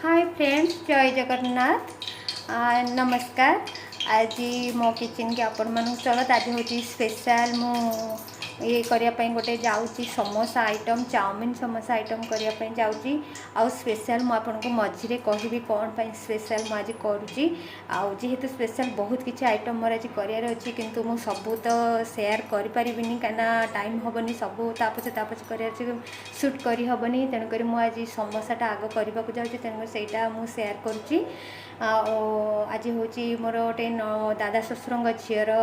Hi friends, जय जगन्नाथ। नमस्कार। आज मो किचन के आपण मानक स्वागत। आज हूँ स्पेशल मु ये करने गोटे जाऊँगी samosa item, chowmein samosa item करने जाऊँगी। आउ स्पेशल मुझे मझे कहबी कौन पाई स्पेशल मुझे करुँची। आउ जेहेतु स्पेशल बहुत किसी आइटम मोर आज करार अच्छी, किंतु मु सबू तो सेयार कर पारिनी कहीं टाइम हेनी सबू तापचे कर सुट कर हेनी। तेणुक मुझे समोसाटा आग करने को जाऊँगी, तेणुक सेटा मु सेयार करुँची। आज हूँ मोर गोटे दादा शशुर झीर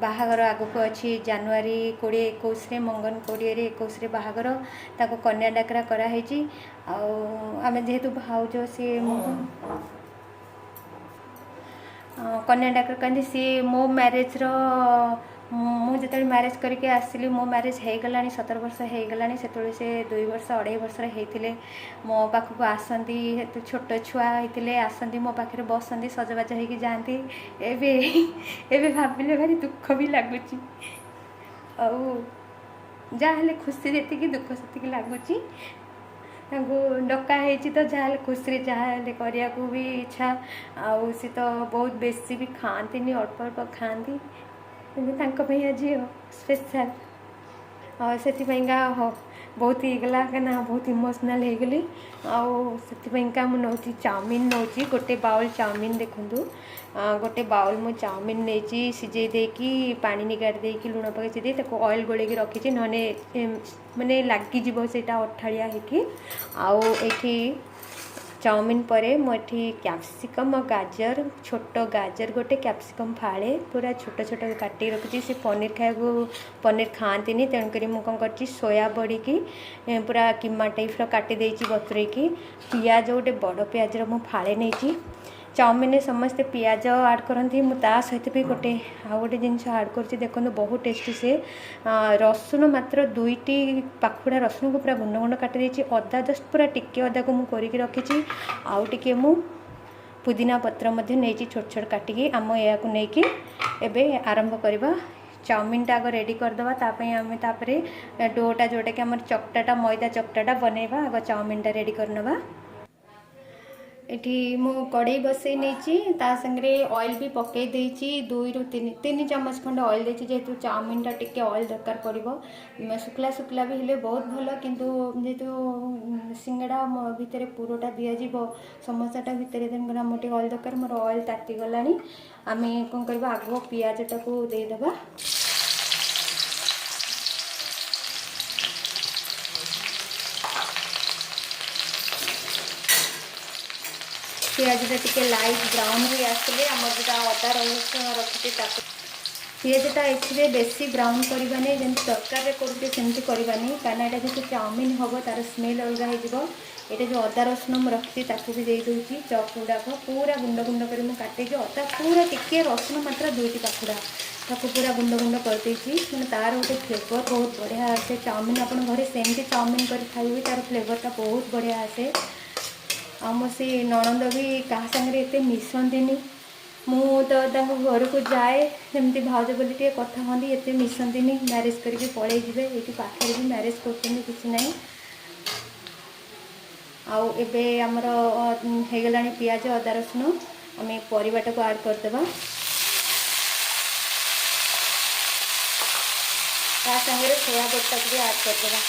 बाहागर आगक अच्छी जनवरी 20-21 मंगन 20-21 बाहागर ताको कन्या डाकरा कराई। आम जेहेतु भाज सी कन्या डाकर कहते सी मो मैरेज मुझे मैरेज करके आसली मो मैरेज हो गला 17 वर्ष हो गला। से 2 वर्ष 2.5 वर्ष होते मो पाखक आसती, छोट छुआ होते आसती मो पाखे बसती सजबाज होगी जाती। एबे भाविले भारी दुख भी लगुच। जहाँ खुशी जी दुख से लगुच। डका तो जहाँ खुशी जहाँ करने को भी इच्छा। आउ सी तो बहुत बेसी भी खाती, अल्प अल्प खाती। आज स्पेशल से बहुत ही गला कहीं बहुत इमोशनल हो गली। आउका मुझे चाउमीन नौ गोटे बाउल चाउमीन देखूँ। गोटे बाउल मु चाउमीन नहीं सीझे देकी पानी निगाड़ देकी लुण पकई सीधे ऑयल गोल रखी नने माने लगिज से अठाड़िया होगी। आउठी चाउमीन परे मुझे कैप्सिकम और गाजर, छोट गाजर गोटे कैप्सिकम फाड़े पूरा छोट छोट काटी रखी। से पनीर खाया पनीर खाती, तेणुक मुझे कर सोया बड़ी की पूरा कीमा टाइप काटी बतुरे की पियाज गोटे बड़ पियाज फाड़े नहीं। चाउमीन समस्ते पियाज आड करती, मुझा सहित भी गोटे आउ गोटे जिनस आड कर देखो बहुत टेस्टी से रसुण मात्र 2टी पाखुड़ा रसुण को पूरा गुंड गुंड काटी अदा जस्ट पूरा टिके अदा को मुझे रखी। आउ टिके मु पुदीना पत्र नहीं छोट छोट काटिकी आम या नहीं आरंभ करवा। चाउमीनटा आग रेडी करदे आम डोटा जोटा कि आम चकटाटा मैदा चकटाटा बनैबा। आग चाउमीनटा रेडी करनवा। एठी मु कड़ई बसई नहीं संगे ऑयल भी पकई 2-3 चम्मच खंड ऑयल देती, जेहेतु चाउमीनटा टिके ऑयल दरकार पड़ो। शुक्ला शुक्ला भी हेले बहुत भल, किंतु जेहेतु सिंगड़ा भितर पुरटा दिज्व समोसाटा भितर मोटे ऑयल दरकार। मोर ऑयल ताती गला। आम कौन करवा आग पियाजटा को देदेबा। पियाजटा टिके लाइट ब्राउन हो आसले आम जो अदा रसुण रखी पियाजटा ए बेसी ब्राउन करवानी जमी तरकार करुचे सेमती करवानी, कहीं यहाँ जो चाउमीन हम तार स्मेल अलग हो। ये जो अदा रसुण मुझे रखी भी दे दूसरी चप गुड़ाक पूरा गुंड गुंड कर काटे। अदा पूरा टिके रसुण मात्र 2टी पाखुड़ा ताको पूरा गुंड गुंड करदे मैंने तार गोटे फ्लेवर बहुत बढ़िया आसे। चाउमीन आप घरे सेमती चाउमीन कर खाइबे तार फ्लेवरटा बहुत बढ़िया आसे। आम से नणंद भी क्या सागर एत मिसती मु तो घर को जाए सेमती भाज बोली टे कथा कहती एत मिसती मैरेज करके पलि जाए। ये पाखे भी मैरेज कर ना। आउ एबे आमर हो गला पियाज अदा रसुण आम परिवाटा को ऐड करदे। सागर सोया बटा भी ऐड करदे।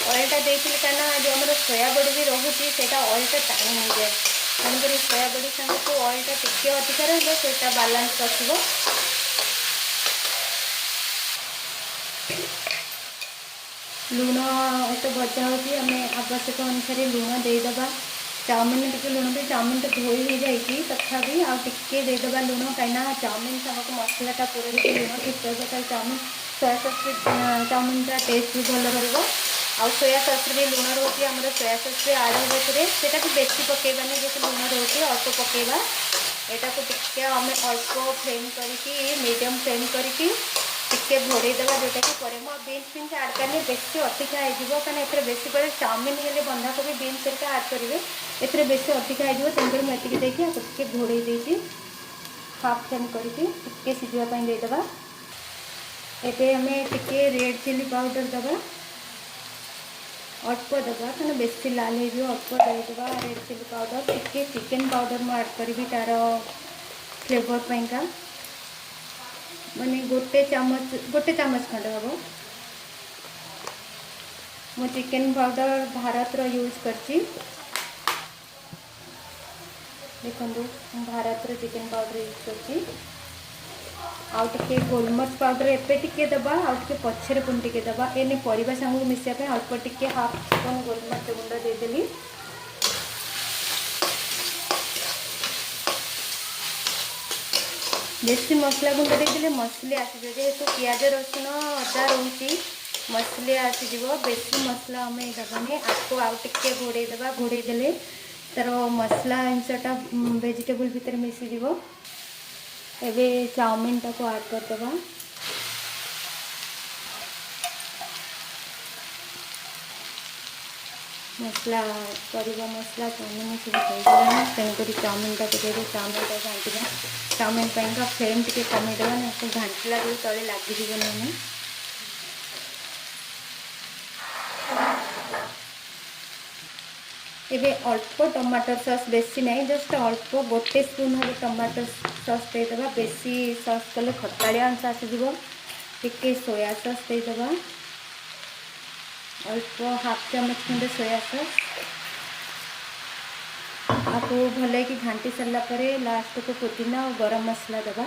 ऑयलटा देती कहीं जो आम सोया बड़ी भी रोचे से ऑयलटा टाइम हो जाए, तेणुक सोया बड़ी सागर को ऑयलटा टिके अधिकार रहा बालांस रखो। लुण तो भजा होमें आवश्यक अनुसार लुण देदेबा। चाउमीन टे लुण भी चाउमीन तो धोई हो जाए तथापि आगे देदेबा लुण कहीं चाउमीन सामक मसलाटा पूरा लुण ठीक रहा। चाउमीन सोया सस चाउमीनटा टेस्ट भी भल रहा। आउ सोया सस भी लुण रोचे आम सोया सस भी आड होता भी बेसी पकेबानी जैसे लुण रोचे अल्प पकेबा। यहाँ को टिके आम अल्प फ्लेम करके मीडियम फ्लेम करके टिके घोड़े देवा जोटा कि पर बीन्स फिन्स आड करने बेसी अधिका हो कहीं बेसी पर चाउमिन हेल्ले बंधाकोबी बीन्स हेल्का आड करेंगे ए बेसी अधिका हो तेणुकर मुझे देखिए टिके घोड़े देती हाफ फ्लेम करके टिके सीझापी देदेबा। एबे हमें टिके रेड चिली पाउडर दबा अल्प दबा कहीं बेसी लाल हो अल्प देदेबा रेड चिली पाउडर टिके चिकेन पाउडर मुझे आड करी तार फ्लेवर पाइंका माने गोटे चामच खंड हम मो चिकेन पाउडर भारत रो यूज करची देखो भारत रो चिकेन पाउडर यूज करची आउ टिके गोलमर्च पाउडर एपे टिके दबा आउ टिके पछरे पुन टिके दबा एने परिबा संग मिसिया अल्प टिके हाफ स्पून गोलमर्च गुंड देदेली बेसी मसला गुंड देदेले मसले आसीजे जेहेतु प्याज रसुण अदा रोची मसले आसीज बेसी मसला आम दबानी आपको आउ टिके घोड़े देवा घोड़े देले तार मसला जिनसटा वेजिटेबल भितर मिसीज एबे चाउमिन टाको ऐड करदबा मसला परिबा मसला चाउमिन सब हो तेणुक चाउमिन टाक चाउमिन टाक घाटा चाउमिन का फ्लेम टी कमीदेवा ना घाटिला जो तले लगिजी नहीं एबे अल्प टमाटर सॉस बेसी नहीं जस्ट अल्प गोटे स्पून हम टमाटर सॉस देदेबा बेसी सॉस कले खटाड़िया अंश आसीज टिके सोया सॉस देदेबा अल्प हाफ चामच खंडे सोया सॉस आपको भले कि घाटी सारा पर लास्ट को पुदीना और गरम मसला दबा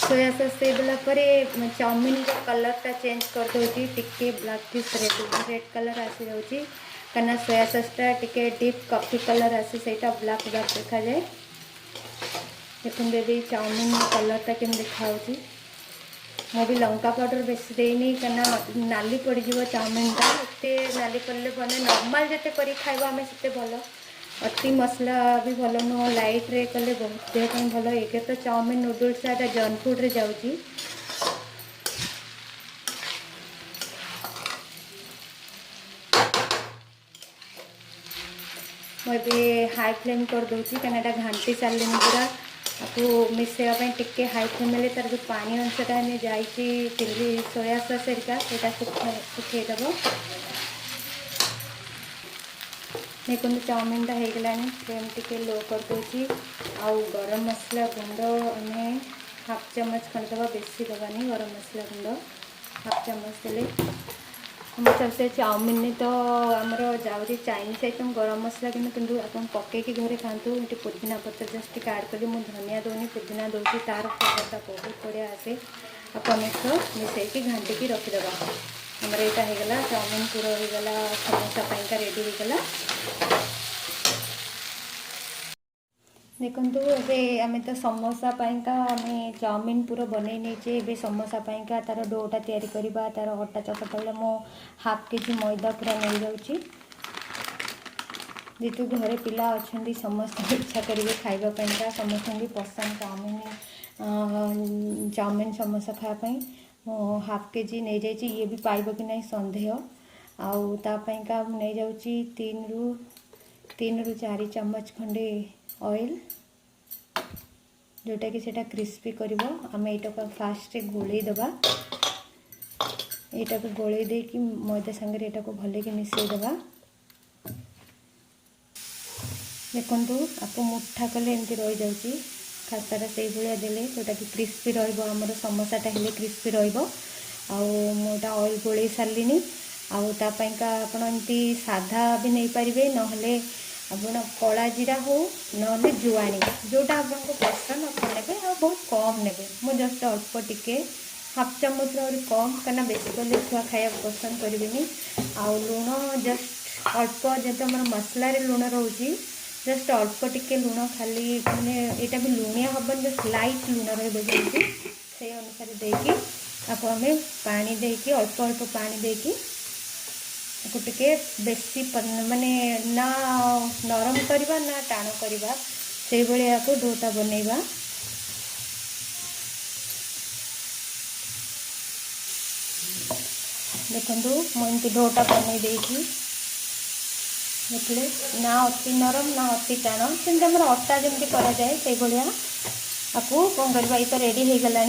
सोया सॉस देदेला चाउमिन का कलरटा चेंज कर दूसरी टिके ब्लैक फिश रेड कलर आसी जाऊँगी कहीं सोया सॉसटा टिके डीप कॉफी कलर आसी से ब्लैक ब्लैक देखा जाए देखते बेबी चाउमिन कलरटा केम देखा मो भी लंका पाउडर बेसी देनी कहीं नाली पड़ चाउमिनटा एते नाली पड़े भले नॉर्मल जिते कर खाइबा आम से भल अति मसला भी भल नुह लाइट रे कले बहुत देह भल एक तो चाउमिन नूडल्स जंक फूड रे जाऊँगी मुझे हाई फ्लेम कर दूसरी कहीं घाटी सारे पूरा आपको मिसेवाई टिके हाई फ्लेम तार जो पानी अंशटा जाइए चिली सोया सॉस एरिका यहाँ सुखेदेव देखो चाउमिनटा हो गला फ्लेम टिके लो कर दूसरी आउ गरम मसला गुंड आम हाफ चामच खंड दबा बेसी दबानी गरम मसला गुंड हाफ चामच देले हम चलते चाउमिन तो आमर जाऊँगी चाइनीज आइटम गरम मसला कि आप पकईकि घरे खातु ये पुदीना पत्र जस्ट टिके आड कर धनिया दूनी पुदीना दूसरी तार फ्लेवरटा बहुत बढ़िया आसे आप मिसेकी घाटिकी रखीदे आमर यहाँ होगला चाउमिन पूरा होगला समोसा पाइका रेडी होगला देखो ये आम तो समोसा पाइका आम चाउमिन पूरा बनई नहीं ए समोसा पाइका तार डोटा तैयारी करवा तार अटा चकटा मो हाफ केजी मैदा पूरा नहीं जाऊँगी जेतु घरे पिला अच्छा समस्त इच्छा करेंगे खावाई समस्त भी पसंद चाउमिन समोसा खायापी हाफ केजी नहीं जाइए ये भी पाइब कि नहीं सन्देह आउ तापाइका नहीं जाऊँगी 3 ରୁ 4 चम्मच खंडे ऑयल जोटा कि सेटा क्रिस्पी करिवो आम यहाँ फास्ट गोले दबा यहाँ को गोले देकी मैदा संगे यहाँ को भले कि मिसई दबा देखु आप मुठा कले एमती रही जाऊँगी खासाटा से भाया देले जोटा कि क्रिस्पी रमर समोसाटा हेल्ले क्रिस्पी रोटा ऑयल गोले सारे आपाइका आपड़ी साधा भी नहीं पारे ना आप कला जीरा हो ना जुआणी जोटा आपको पसंद आप ने बहुत कम ने मुझे जस्ट अल्प टिके हाफ चामच कम कहीं बेस कले छुआ खाया पसंद करेंगे आउ लुण जस्ट अल्प जब आम मसलार लुण रोचे जस्ट अल्प टिके लुण खाली मैंने यहाँ भी लुणिया हबन जस्ट लाइट लुण रही से अनुसार देकी आपको आम पानी देकी अल्प अल्प पानी देकी टिके बेसी माने ना नरम करवा ना टाण करवा से भाया डोटा बनइबा देखो मुझे डोटा बनई देखिए देखिए ना अति नरम ना अति टाण सेमती आम अटा जमी कराए से भाया आपको कौन करवा ये तो रेडी हो गला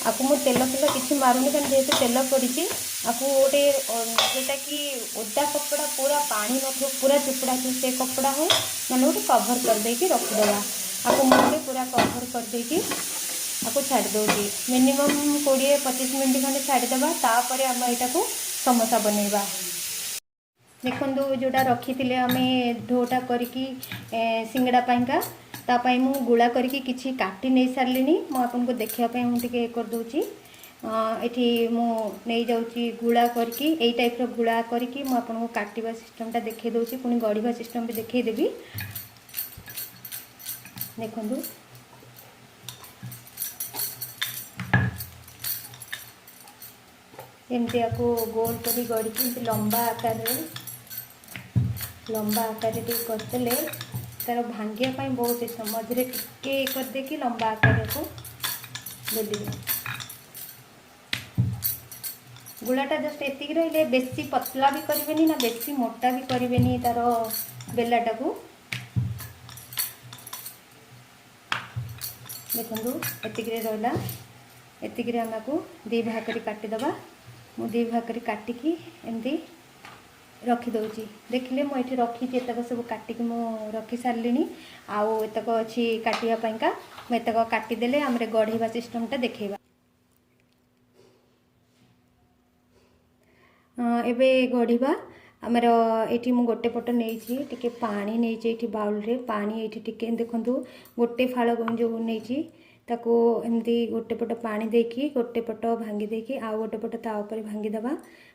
आपको मुझे तेल फेल किसी मारूनी कहीं जेहतु तेल पड़ी आपको गोटे जोटा कि ओदा कपड़ा पूरा पानी न पूरा चुपड़ा से कपड़ा हो ना गोटे कभर करदेकी रखिदे आपको मुझे पूरा कभर करदेकी आपको छाड़ दूँगी मिनिमम 20-25 मिनट खंडे छाड़देवा तापर आम यहाँ को समोसा बनइबा देखो जोटा रखी थे आम ढोटा करके सिंगड़ा पाइंका तापाई मु गुड़ा करके किसी काटी नहीं सारे मुझे देखापी मुझे करदे ये मुझे जाऊँगी गुड़ा करके यही टाइप गुड़ा करके मुझे काटिबा सिस्टमटा देखा दूसरी पुणी गढ़ा सिस्टम भी देखईदेवी देखु एमती आपको गोल कर गढ़ी लंबा आकार करदेले तार भांगिया बहुत इच्छा मझे टिके करदेकि लंबा आकार को बेली गुलाटा जस्ट एतिक रही बेसी पतला भी करें ना बेसी मोटा भी करें तार बेलाटा को देखो एतिक रहा एतिक आम को दी भाग कर काटिदबा मु दी भाग कर काटिकी एमती रखीदे देखिले मुझे रखी एतक सब काटिक मु रखी सारे आउ एतक अच्छी काटापा मुतक काटिदेले आम गढ़ा सिस्टमटा देखा एबे गढ़ा आमर ये गोटे पट नहीं टी पानी नहीं बाउल रे पानी ये टी देखु गोटे फाड़ जो नहीं ताको एमती गोटे पट पानी देकी गोटे पट भांगी देकी आउ गोटे पट ता ऊपर भांगीदबा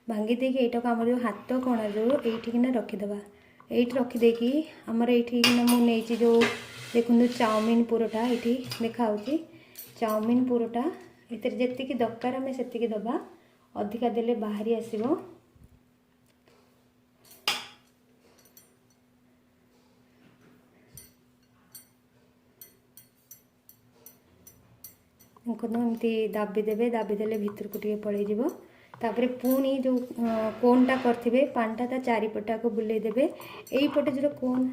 भांगी देकी एटा आम जो हाथ कणा जो ये रखीदबा ये रखीदेकी आमर ये मुझे जो देखो चाउमिन पुरटा ये देखा चाउमिन पुरटा ये जी दरकार आम से दबा अधिका देले बाहरी आसीबो एमती दाबी देवे दाबी देले भीतर को टे पलैযাব तापर पुणी जो कोनटा करथिबे पानटा ता चारिपटा को बुले देवे एई पटे जो कोन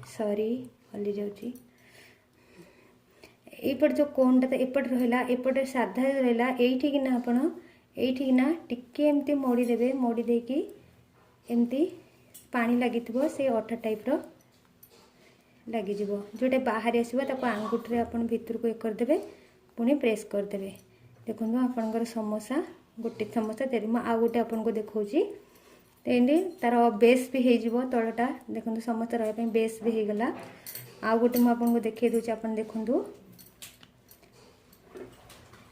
सॉरी हली जाउची एपट जो कोनटा तो एपट रहा एपटे साधा रहा ये ना आपण ये ना टिके एमती मोड़ी देवे मोड़ी देकी एमती पानी लगी से अठा टाइप रो लगी जोटा बाहर आसो आंगुठी आपन भीतर को करदे पुणी प्रेस करदे देखो आपणकर समोसा गोटे समोसा तैयारी मैं आउ गोटे आपन को देखा तो तार बेस भी हो तलटा देखो समोसा रहा बेस भी हो गला आउ गोटे मुझे देखा दूसरी आप देखूँ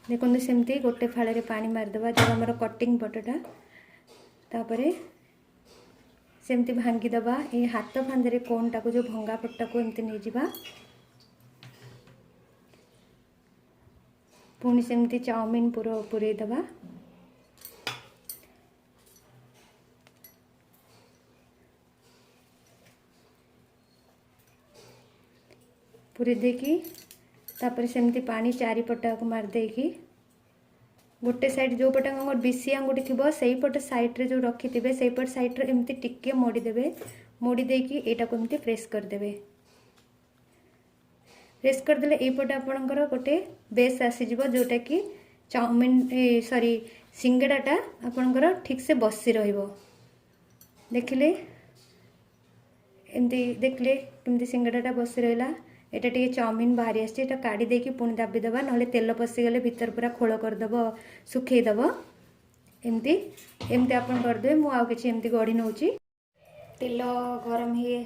देखो सेमती गोटे फाड़े पानी मारिदेवा जो आम कटिंग पटटा तापर सेमती भांगीदबा ये हाथ फांदे कोनटा को जो भंगा पट्टा को एमती नहीं जावा पुणी सेमती चाउमिन पुरई दबा पूरी देकी तापर सेमती पानी चारिपटा को मारदेकी गोटे साइड जो पटे बेसी आंगुठी थी से पट साइड्रे जो रखी थे से पट साइड्रे एमती टिके मोड़ीदेवे मोड़ी देकी एटा को एमती प्रेस करदेवे प्रेस करदेले एपटे आपणकर गोटे बेस आसीज जोटा कि चाउमिन सॉरी सिंगड़ाटा आपणकर ठीक से बसी रहिबो देखिले एमती देखले केमती सिंगड़ाटा बसी रहिला एटा टे चाउमिन बाहरी आसी एटा काढ़ी देकी पुणी दाबी देबा नहले तेल पशिगले भीतर पूरा खोल करदेव सुखईदेव एमती एमती आपन करदे मु आउ किछि एमती गढ़ी नउची तेल गरम हो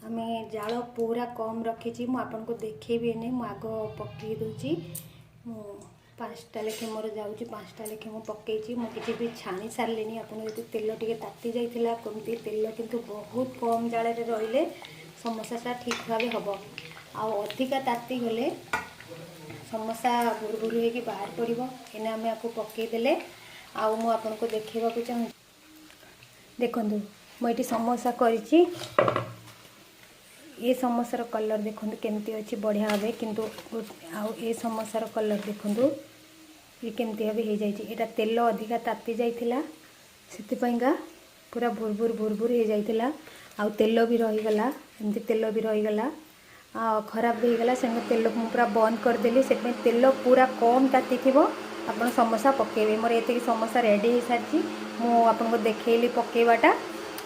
आम जाल पूरा कम रखी मुझे को देखेबी नहीं मुझ आग पकई दूची मु 5टा लेखे मोर जाऊँगी 5टा लेखे मुझे पकई मुझे भी छाणी सारे आपको तेल टे ताती जाइला कमती तेल किंतु बहुत कम जाल रे समोसाटा ठीक भाव हम अधिका ताती गले समोसा गुरगुर हो बाहर पड़ो एने आम आपको पकईदे आउ मुझे देखा चाहूँ देखूँ मुझे समोसा करी ये समोसार कलर देखो केमती अच्छी बढ़िया भावे किंतु आउ ये समोसार कलर देखो ये केमती भाव हो जाए तेल अधिका ताती जाइथिला ସେଥିପାଇଁକା ପୁରା ଭୁରଭୁର ଭୁରଭୁର ହେଇଯାଇଥିଲା। ଆଉ ତେଲ ବି ରହିଗଲା, ଏମିତି ତେଲ ବି ରହିଗଲା, ଖରାପ ବି ହେଇଗଲା। ସେମିତି ତେଲକୁ ମୁଁ ପୁରା ବନ୍ଦ କରିଦେଲି। ସେଥିପାଇଁ ତେଲ ପୁରା କମ୍ ତାତିଥିବ ଆପଣ ସମୋସା ପକାଇବେ। ମୋର ଏତିକି ସମୋସା ରେଡ଼ି ହେଇସାରିଛି, ମୁଁ ଆପଣଙ୍କୁ ଦେଖେଇଲି ପକାଇବାଟା।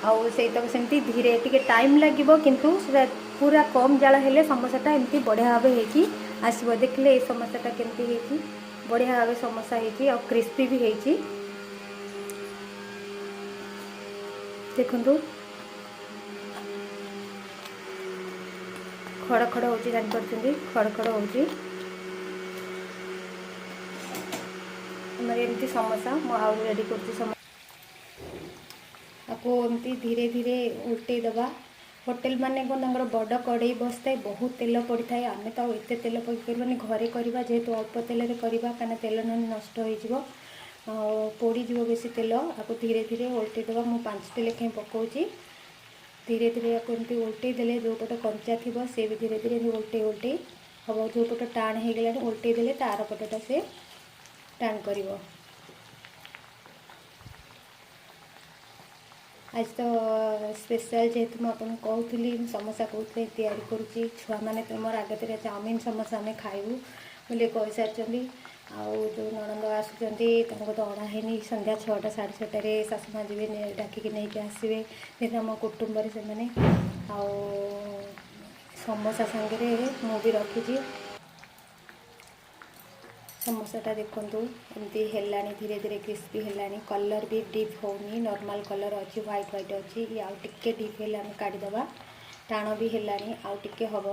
ଆଉ ସେଇଟାକୁ ସେମିତି ଧୀରେ ଟିକେ ଟାଇମ୍ ଲାଗିବ, କିନ୍ତୁ ସେଟା ପୁରା କମ୍ ଜାଳ ହେଲେ ସମୋସାଟା ଏମିତି ବଢ଼ିଆ ଭାବେ ହେଇକି ଆସିବ। ଦେଖିଲେ ଏଇ ସମୋସାଟା କେମିତି ହେଇଛି, ବଢ଼ିଆ ଭାବେ ସମୋସା ହେଇଛି ଆଉ କ୍ରିସ୍ପି ବି ହେଇଛି। ଦେଖନ୍ତୁ ଖଡ଼ ଖଡ଼ ହେଉଛି, ଜାଣିପାରୁଛନ୍ତି ଖଡ଼ ଖଡ଼ ହେଉଛି। ଆମର ଏମିତି ସମୋସା ମୁଁ ଆହୁରି ରେଡ଼ି କରୁଛି। ତାକୁ ଏମିତି ଧୀରେ ଧୀରେ ଉଲ୍ଟେଇ ଦେବା। ହୋଟେଲ ମାନେ କ'ଣ ତାଙ୍କର ବଡ଼ କଡ଼େଇ ବସିଥାଏ, ବହୁତ ତେଲ ପଡ଼ିଥାଏ। ଆମେ ତ ଆଉ ଏତେ ତେଲ ପକାଇପାରିବାନି, ଘରେ କରିବା ଯେହେତୁ ଅଳ୍ପ ତେଲରେ କରିବା, କାହିଁକିନା ତେଲ ନହେଲେ ନଷ୍ଟ ହୋଇଯିବ, ପୋଡ଼ିଯିବ ବେଶୀ ତେଲ। ଆକୁ ଧୀରେ ଧୀରେ ଓଲଟେଇ ଦେବା। ମୁଁ 5ଟି ଲେଖାଏଁ ପକାଉଛି। ଧୀରେ ଧୀରେ ଆକୁ ଏମିତି ଓଲଟେଇ ଦେଲେ ଯେଉଁ ପଟ କଞ୍ଚା ଥିବ ସେ ବି ଧୀରେ ଧୀରେ ଓଲଟେଇ ହେବ। ଯେଉଁ ପଟ ଟାଣ ହେଇଗଲାଣି ଓଲଟେଇ ଦେଲେ ତାର ପଟଟା ସେ ଟାଣ କରିବ। ଆଜି ତ ସ୍ପେଶାଲ୍, ଯେହେତୁ ମୁଁ ଆପଣଙ୍କୁ କହୁଥିଲି ସମୋସା କେଉଁଥିପାଇଁ ତିଆରି କରୁଛି, ଛୁଆମାନେ ତ ମୋର ଆଗତରେ ଚାଉମିନ ସମୋସା ଆମେ ଖାଇବୁ ବୋଲି କହିସାରିଛନ୍ତି। ଆଉ ଯେଉଁ ନଣନ୍ଦ ଆସୁଛନ୍ତି ତାଙ୍କୁ ତ ଅଣା ହେଇନି, ସନ୍ଧ୍ୟା 6ଟା 6:30ରେ ଶାଶୁମା ଯିବେ ଡାକିକି ନେଇକି ଆସିବେ, ଯେହେତୁ ଆମ କୁଟୁମ୍ବରେ ସେମାନେ। ଆଉ ସମୋସା ସାଙ୍ଗରେ ମୁଁ ବି ରଖିଛି। ସମୋସାଟା ଦେଖନ୍ତୁ ଏମିତି ହେଲାଣି, ଧୀରେ ଧୀରେ କ୍ରିସ୍ପି ହେଲାଣି। କଲର୍ ବି ଡିପ୍ ହେଉନି, ନର୍ମାଲ୍ କଲର୍ ଅଛି, ହ୍ୱାଇଟ୍ ହ୍ୱାଇଟ୍ ଅଛି। ଆଉ ଟିକେ ଡିପ୍ ହେଲେ ଆମେ କାଢ଼ିଦେବା। ଟାଣ ବି ହେଲାଣି, ଆଉ ଟିକେ ହେବ।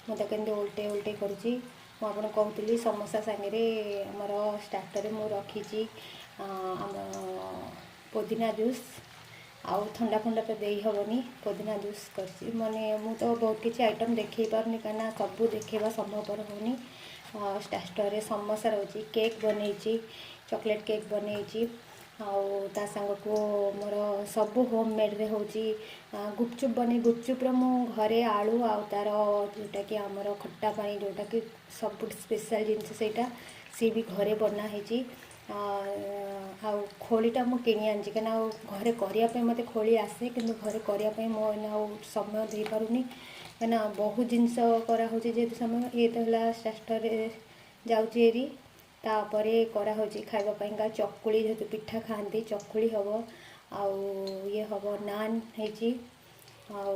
ମୁଁ ତାକୁ ଏମିତି ଓଲଟେଇ ଓଲଟେଇ କରୁଛି। ମୁଁ ଆପଣଙ୍କୁ କହୁଥିଲି ସମୋସା ସାଙ୍ଗରେ ଆମର ଷ୍ଟାର୍ଟରରେ ମୁଁ ରଖିଛି ଆମ ପୋଦିନା ଜୁସ୍। ଆଉ ଥଣ୍ଡା ଫଣ୍ଡା ତ ଦେଇ ହେବନି, ପୋଦିନା ଜୁସ୍ କରିଛି। ମାନେ ମୁଁ ତ ବହୁତ କିଛି ଆଇଟମ୍ ଦେଖାଇ ପାରୁନି, କାହିଁକିନା ସବୁ ଦେଖାଇବା ସମ୍ଭବପର ହେଉନି। ଷ୍ଟାର୍ଟରରେ ସମୋସା ରହୁଛି, କେକ୍ ବନେଇଛି, ଚକୋଲେଟ୍ କେକ୍ ବନେଇଛି। ଆଉ ତା ସାଙ୍ଗକୁ ମୋର ସବୁ ହୋମ୍ ମେଡ଼୍ରେ ହେଉଛି ଗୁପଚୁପ୍ ବନେଇ। ଗୁପଚୁପ୍ର ମୁଁ ଘରେ ଆଳୁ ଆଉ ତା'ର ଯେଉଁଟାକି ଆମର ଖଟା ପାଣି, ଯେଉଁଟାକି ସବୁଠୁ ସ୍ପେଶାଲ୍ ଜିନିଷ ସେଇଟା, ସିଏ ବି ଘରେ ବନା ହେଇଛି। ଆଉ ଖୋଳିଟା ମୁଁ କିଣି ଆଣିଛି, କାହିଁକିନା ଆଉ ଘରେ କରିବା ପାଇଁ ମୋତେ ଖୋଳି ଆସେ, କିନ୍ତୁ ଘରେ କରିବା ପାଇଁ ମୁଁ ଏଇନା ଆଉ ସମୟ ଦେଇପାରୁନି, କାହିଁକିନା ବହୁତ ଜିନିଷ କରାହେଉଛି ଯେହେତୁ ସମୟ। ଇଏ ତ ହେଲା ଷ୍ଟାର୍ଟରରେ ଯାଉଛି ଏରି। ତାପରେ କରାହେଉଛି ଖାଇବା ପାଇଁକା ଚକୁଳି, ଯେହେତୁ ପିଠା ଖାଆନ୍ତି ଚକୁଳି ହେବ। ଆଉ ଇଏ ହେବ ନାନ୍ ହେଇଛି, ଆଉ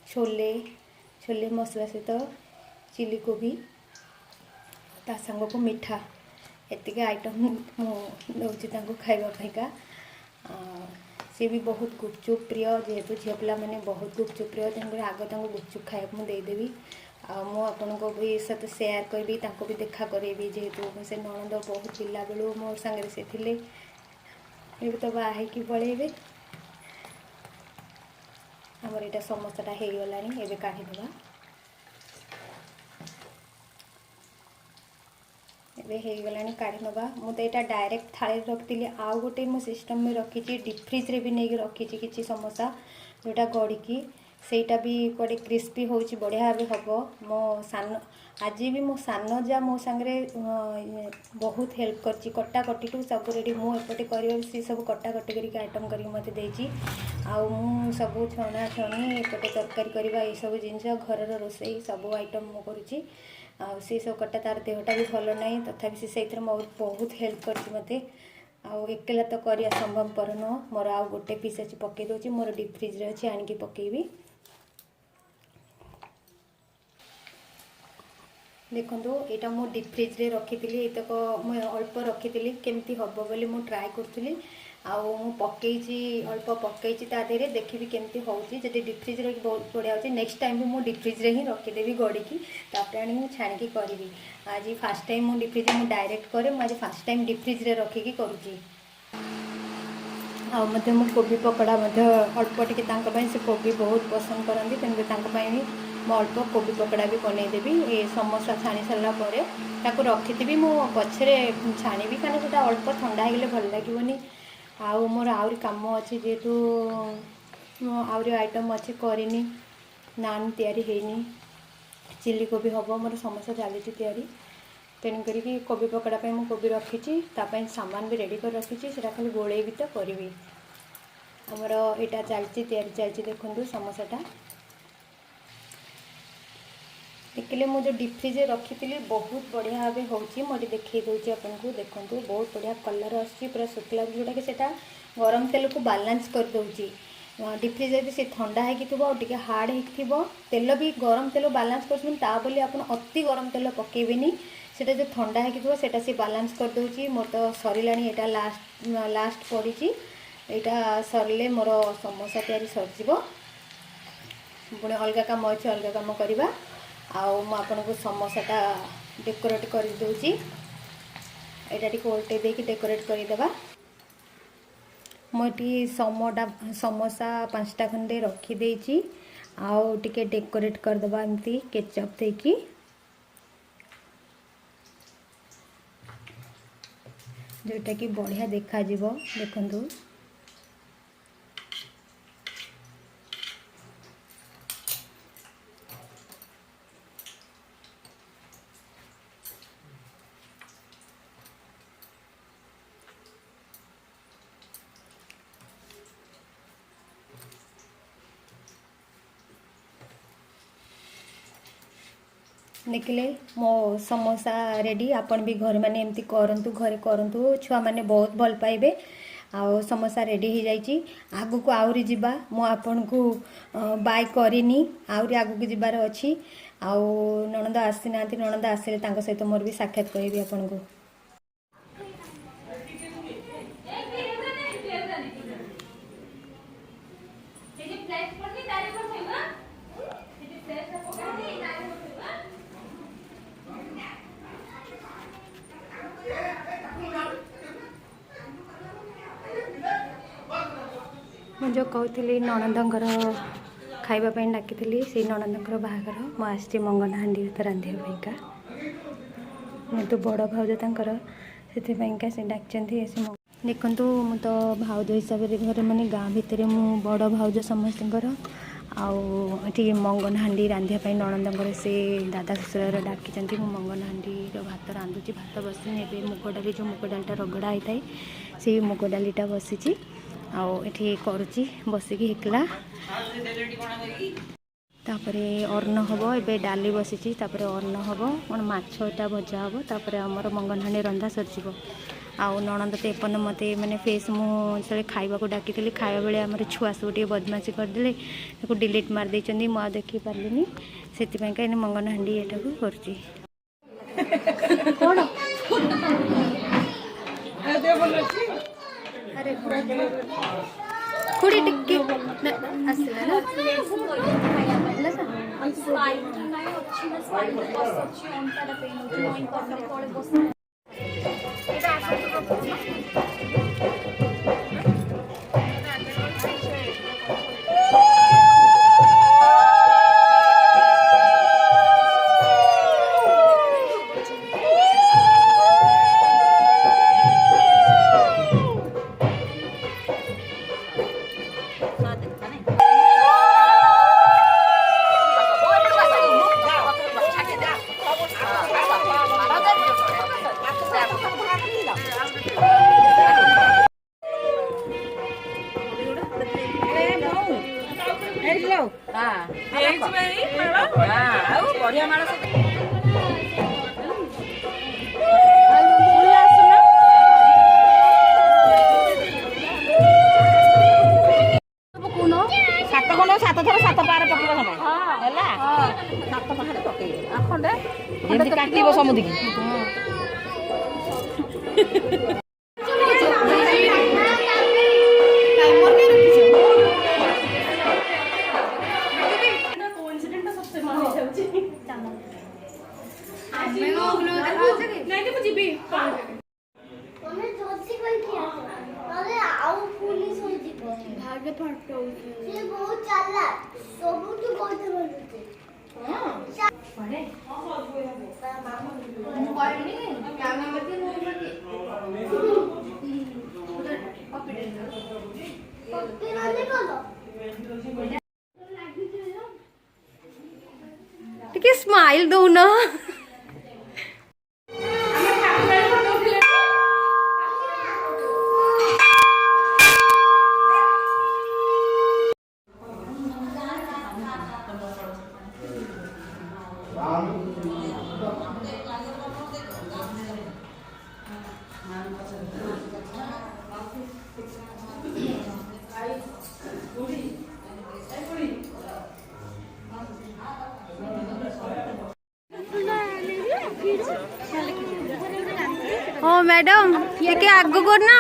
ଛୋଲେ ମସଲା ସହିତ ଚିଲି କୋବି, ତା ସାଙ୍ଗକୁ ମିଠା। ଏତିକି ଆଇଟମ୍ ମୁଁ ଦେଉଛି ତାଙ୍କୁ ଖାଇବା ପାଇଁକା। ସିଏ ବି ବହୁତ ଗୁପଚୁପ୍ ପ୍ରିୟ, ଯେହେତୁ ଝିଅ ପିଲାମାନେ ବହୁତ ଗୁପଚୁପ୍ ପ୍ରିୟ, ତେଣୁକରି ଆଗ ତାଙ୍କୁ ଗୁପଚୁପ୍ ଖାଇବାକୁ ମୁଁ ଦେଇଦେବି। ଆଉ ମୁଁ ଆପଣଙ୍କ ବି ସହିତ ସେୟାର କରିବି, ତାଙ୍କୁ ବି ଦେଖା କରେଇବି, ଯେହେତୁ ସେ ନଣନ୍ଦ ବହୁତ ପିଲାବେଳୁ ମୋ ସାଙ୍ଗରେ ସେ ଥିଲେ, ଏବେ ତ ବାହା ହେଇକି ପଳେଇବେ। ଆମର ଏଇଟା ସମସ୍ତଟା ହେଇଗଲାଣି, ଏବେ କାଢ଼ିଦେବା। ଏବେ ହେଇଗଲାଣି, କାଢ଼ି ନେବା। ମୁଁ ତ ଏଇଟା ଡାଇରେକ୍ଟ ଥାଳିରେ ରଖିଥିଲି। ଆଉ ଗୋଟେ ମୁଁ ସିଷ୍ଟମ୍ରେ ରଖିଛି, ଡିପ୍ ଫ୍ରିଜ୍ରେ ବି ନେଇକି ରଖିଛି କିଛି ସମୋସା, ଯେଉଁଟା ଗଢ଼ିକି ସେଇଟା ବି କୁଆଡ଼େ କ୍ରିସ୍ପି ହେଉଛି, ବଢ଼ିଆ ଭାବେ ହେବ। ଆଜି ବି ମୋ ସାନ ଯା ମୋ ସାଙ୍ଗରେ ବହୁତ ହେଲ୍ପ କରିଛି, କଟାକଟିଠୁ ସବୁ ରେଡ଼ି। ମୁଁ ଏପଟେ କରିବା, ସିଏ ସବୁ କଟାକଟି କରିକି ଆଇଟମ୍ କରିକି ମୋତେ ଦେଇଛି। ଆଉ ମୁଁ ସବୁ ଛଣାଛଣି, ଏପଟେ ତରକାରୀ କରିବା, ଏଇସବୁ ଜିନିଷ, ଘରର ରୋଷେଇ ସବୁ ଆଇଟମ୍ ମୁଁ କରୁଛି। ଆଉ ସେ ସବୁ କଟା, ତା'ର ଦେହଟା ବି ଭଲ ନାହିଁ, ତଥାପି ସେ ସେଇଥିରେ ବହୁତ ହେଲ୍ପ କରିଛି ମୋତେ। ଆଉ ଏକଲା ତ କରିବା ସମ୍ଭବପର ନୁହଁ। ମୋର ଆଉ ଗୋଟେ ପିସ୍ ଅଛି, ପକାଇ ଦେଉଛି। ମୋର ଡିପ୍ ଫ୍ରିଜ୍ରେ ଅଛି, ଆଣିକି ପକାଇବି। ଦେଖନ୍ତୁ ଏଇଟା ମୁଁ ଡିପ୍ ଫ୍ରିଜ୍ରେ ରଖିଥିଲି, ଏଇତକ ମୁଁ ଅଳ୍ପ ରଖିଥିଲି, କେମିତି ହେବ ବୋଲି ମୁଁ ଟ୍ରାଏ କରୁଥିଲି। ଆଉ ମୁଁ ପକାଇଛି, ଅଳ୍ପ ପକାଇଛି ତା ଦେହରେ, ଦେଖିବି କେମିତି ହେଉଛି। ଯଦି ଡିପ୍ ଫ୍ରିଜ୍ରେ ବହୁତ ବଢ଼ିଆ ହେଉଛି, ନେକ୍ସଟ୍ ଟାଇମ୍ ବି ମୁଁ ଡିପ୍ ଫ୍ରିଜ୍ରେ ହିଁ ରଖିଦେବି ଗଢ଼ିକି, ତାପରେ ଆଣିକି ମୁଁ ଛାଣିକି କରିବି। ଆଜି ଫାର୍ଷ୍ଟ ଟାଇମ୍ ମୁଁ ଡିପ୍ ଫ୍ରିଜ୍ରେ ମୁଁ ଡାଇରେକ୍ଟ କରେ, ମୁଁ ଆଜି ଫାର୍ଷ୍ଟ ଟାଇମ୍ ଡିପ୍ ଫ୍ରିଜ୍ରେ ରଖିକି କରୁଛି। ଆଉ ମଧ୍ୟ ମୁଁ କୋବି ପକୋଡ଼ା ମଧ୍ୟ ଅଳ୍ପ ଟିକେ, ତାଙ୍କ ପାଇଁ ସେ କୋବି ବହୁତ ପସନ୍ଦ କରନ୍ତି, ତେଣୁକରି ତାଙ୍କ ପାଇଁ ବି ମୁଁ ଅଳ୍ପ କୋବି ପକୋଡ଼ା ବି ବନେଇଦେବି। ଏ ସମୋସା ଛାଣି ସାରିଲା ପରେ ତାକୁ ରଖିଥିବି, ମୁଁ ପଛରେ ଛାଣିବି, କାରଣ ସେଇଟା ଅଳ୍ପ ଥଣ୍ଡା ହେଇଗଲେ ଭଲ ଲାଗିବନି। ଆଉ ମୋର ଆହୁରି କାମ ଅଛି, ଯେହେତୁ ମୁଁ ଆହୁରି ଆଇଟମ୍ ଅଛି କରିନି, ନାନ୍ ତିଆରି ହେଇନି, ଚିଲି କୋବି ହେବ, ମୋର ସମୋସା ଚାଲିଛି ତିଆରି। ତ तेणुक कोबी पकड़ा मुझे कोबी रखी सामान भी रेडी कर रखी से खाली गोले भी तो करी आमर यहाँ चलती चलती देखूँ समोसाटा देखिले मुझे डीप फ्रिज रखी थी बहुत बढ़िया भाव हो मुझे देखी दूसरी आपको देखूँ बहुत बढ़िया कलर आसूँ पूरा शुक्ला जोटा कि गरम तेल को बालांस कर दूची डीप फ्रिज यदि से ठंडा होटी हार्ड हो तेल भी गरम तेल बालांस कर बोली आप अति गरम तेल पकेबेनी सेटा जो ठंडा होटा सी बालांस कर दूची मोर तो सरला यहाँ लास्ट पड़ी यहाँ सरले मोर समोसा तैयारी सरजिवो पुणी अलग काम अच्छे अलग काम करवा आपको समोसाटा डेकोरेट कर दूची यहाँ टी उल्टे देकी डेकोरेट करदेवा मुझे समोसा 5टा खंडे रखीदे आउ टिके डेकोरेट करदेवा एमती केचप देकी जोटा कि बढ़िया देखा देखु देखिले मो समोसा रेडी आपण भी घर माने एमती करंतु घरे करंतु छुआ माने बहुत भल पाइबे आउ समोसा रेडी हो जाइए आगु को आउरी जिबा मो आपन को बाय करिनी आउरी आगु को जिबार अछि आउ ननंद आसी नांती ननंद आसिले तांको सहित मोर भी साक्षात कहबी आपन को मुझे कहती ननंदर खावाई डाकी से ननंदर बाहागर मुझे मंगन हांडी तो रांधिका मैं तो बड़ भाउज से से डाकती देखु मु तो भाउज हिसाब से घर माने गाँ भितर मु बड़ भाउज समस्त आठी मंगन हांडी रांधियापाई ननंदर से दादा ससुर डाकी मंगन हांडी भात रांधुची भात बसी मुग डाली जो मुग डालीटा रगड़ा होता है से मुग डालीटा बसी आठी करुच्ची बसिकी हिकला तापरे अन्न हम एबे डाली बसी अन्न हम कौन माछटा भजा हम तापर आमर मंगन हांडी रंधा सरजिव आउ ननंद तो एपन मत मैंने फेस मुझे खावा को डाकी खावा बेले आम छुआ सब टे बदमाशी करदे डिलीट मार मुझे देखी पार्ली से मंगन हांडी यहाँ को करुच्ची अरे खुड़ी टिक्की आसला ना बढ़िया माड़ सात थर 7 पार पकेब है 7 पार पकेब खंडे काटब समुदी स्माइल दो ना मैडम टिके आगु करना